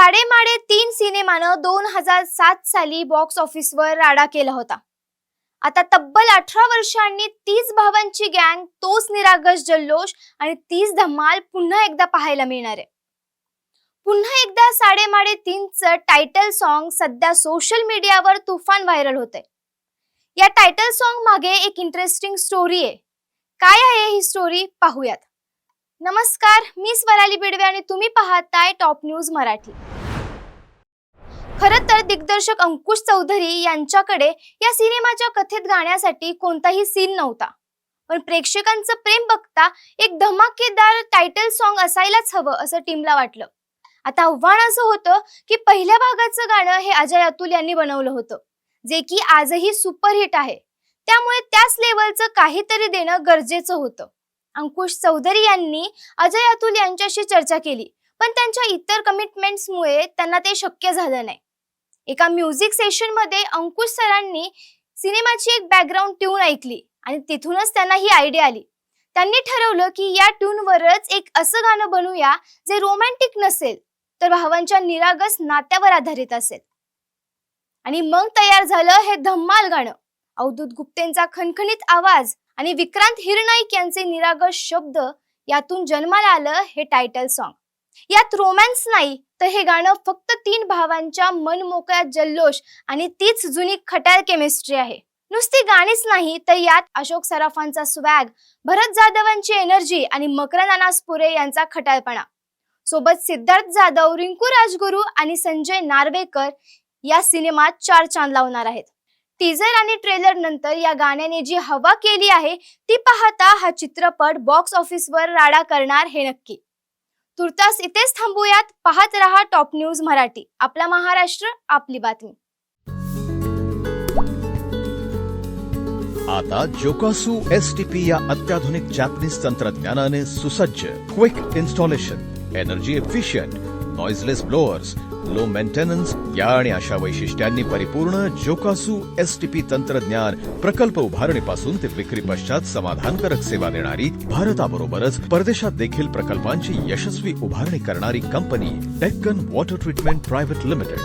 साडेमाडे 3 सिनेमानं 2007 साली बॉक्स ऑफिसवर राडा केला होता. आता तब्बल 18 वर्षांनी 30 भावांची गँग, तोच निरागस जल्लोष आणि 30 धमाल पुन्हा एकदा पाहायला मिळणार आहे. पुन्हा एकदा साडेमाडे 3चं टायटल सॉन्ग सध्या सोशल मीडियावर तुफान व्हायरल होतंय. या टायटल सॉन्ग मागे एक इंटरेस्टिंग स्टोरी आहे. काय आहे ही स्टोरी पाहूयात. नमस्कार, मी स्वराली बिडवे आणि तुम्ही पाहताय टॉप न्यूज मराठी. खरं तर दिग्दर्शक अंकुश चौधरी यांच्याकडे या सिनेमाच्या कथेत गाण्यासाठी कोणताही सीन नव्हता, पण प्रेक्षकांचं प्रेम बघता एक धमाकेदार टायटल सॉन्ग असायलाच हवं असं टीमला वाटलं. आता आव्हान असं होतं की पहिल्या भागाचं गाणं हे अजय अतुल यांनी बनवलं होतं, जे की आजही सुपरहिट आहे. त्यामुळे त्याच लेवलचं काहीतरी देणं गरजेचं होतं. अंकुश चौधरी यांनी अजय अतुल यांच्याशी चर्चा केली, पण त्यांच्या इतर कमिटमेंट्समुळे त्यांना ते शक्य झालं नाही. एका म्युझिक सेशनमध्ये अंकुश सरांनी सिनेमाची एक बॅकग्राऊंड ट्यून ऐकली आणि तिथूनच त्यांना ही आयडिया आली. त्यांनी ठरवलं की या ट्यूनवरच एक असं गाणं बनवूया जे रोमॅन्टिक नसेल तर भावांच्या निरागस नात्यावर आधारित असेल. आणि मग तयार झालं हे धम्माल गाणं. अवधूत गुप्तेंचा खणखणीत आवाज आणि विक्रांत हिरनाईक यांचे निरागस शब्द यातून जन्माला आलं हे टायटल सॉन्ग. यात रोमॅन्स नाही तर हे गाणं फक्त 3 भावांच्या मनमोकळ्या जल्लोष आणि तीच जुनी खट्याळ केमिस्ट्री आहे. नुसती गाणीच नाही तर यात अशोक सराफांचा स्वॅग, भरत जाधवांची एनर्जी आणि मकरंद अनासपुरे यांचा खट्याळपणा. सोबत सिद्धार्थ जाधव, रिंकू राजगुरू आणि संजय नार्वेकर या सिनेमात 4 चांद लावणार आहेत. टीजर आणि ट्रेलर नंतर या गाण्याने जी हवा केली आहे ती पाहता हा चित्रपट बॉक्स ऑफिसवर राडा करणार हे नक्की. तुर्तास इथेच थांबूयात. पाहत रहा टॉप न्यूज मराठी. आपला महाराष्ट्र, आपली बातमी. आता जोकासू STP या अत्याधुनिक जॅपनीज तंत्रज्ञानाने सुसज्ज, quick installation, energy efficient, noiseless blowers, low maintenance या आणि अशा वैशिष्ट्यांनी परिपूर्ण जोकासू STP तंत्रज्ञान प्रकल्प उभारणीपासून ते विक्री पश्चात समाधानकारक सेवा देणारी, भारताबरोबरच परदेशात देखील प्रकल्पांची यशस्वी उभारणी करणारी company Deccan water treatment private limited.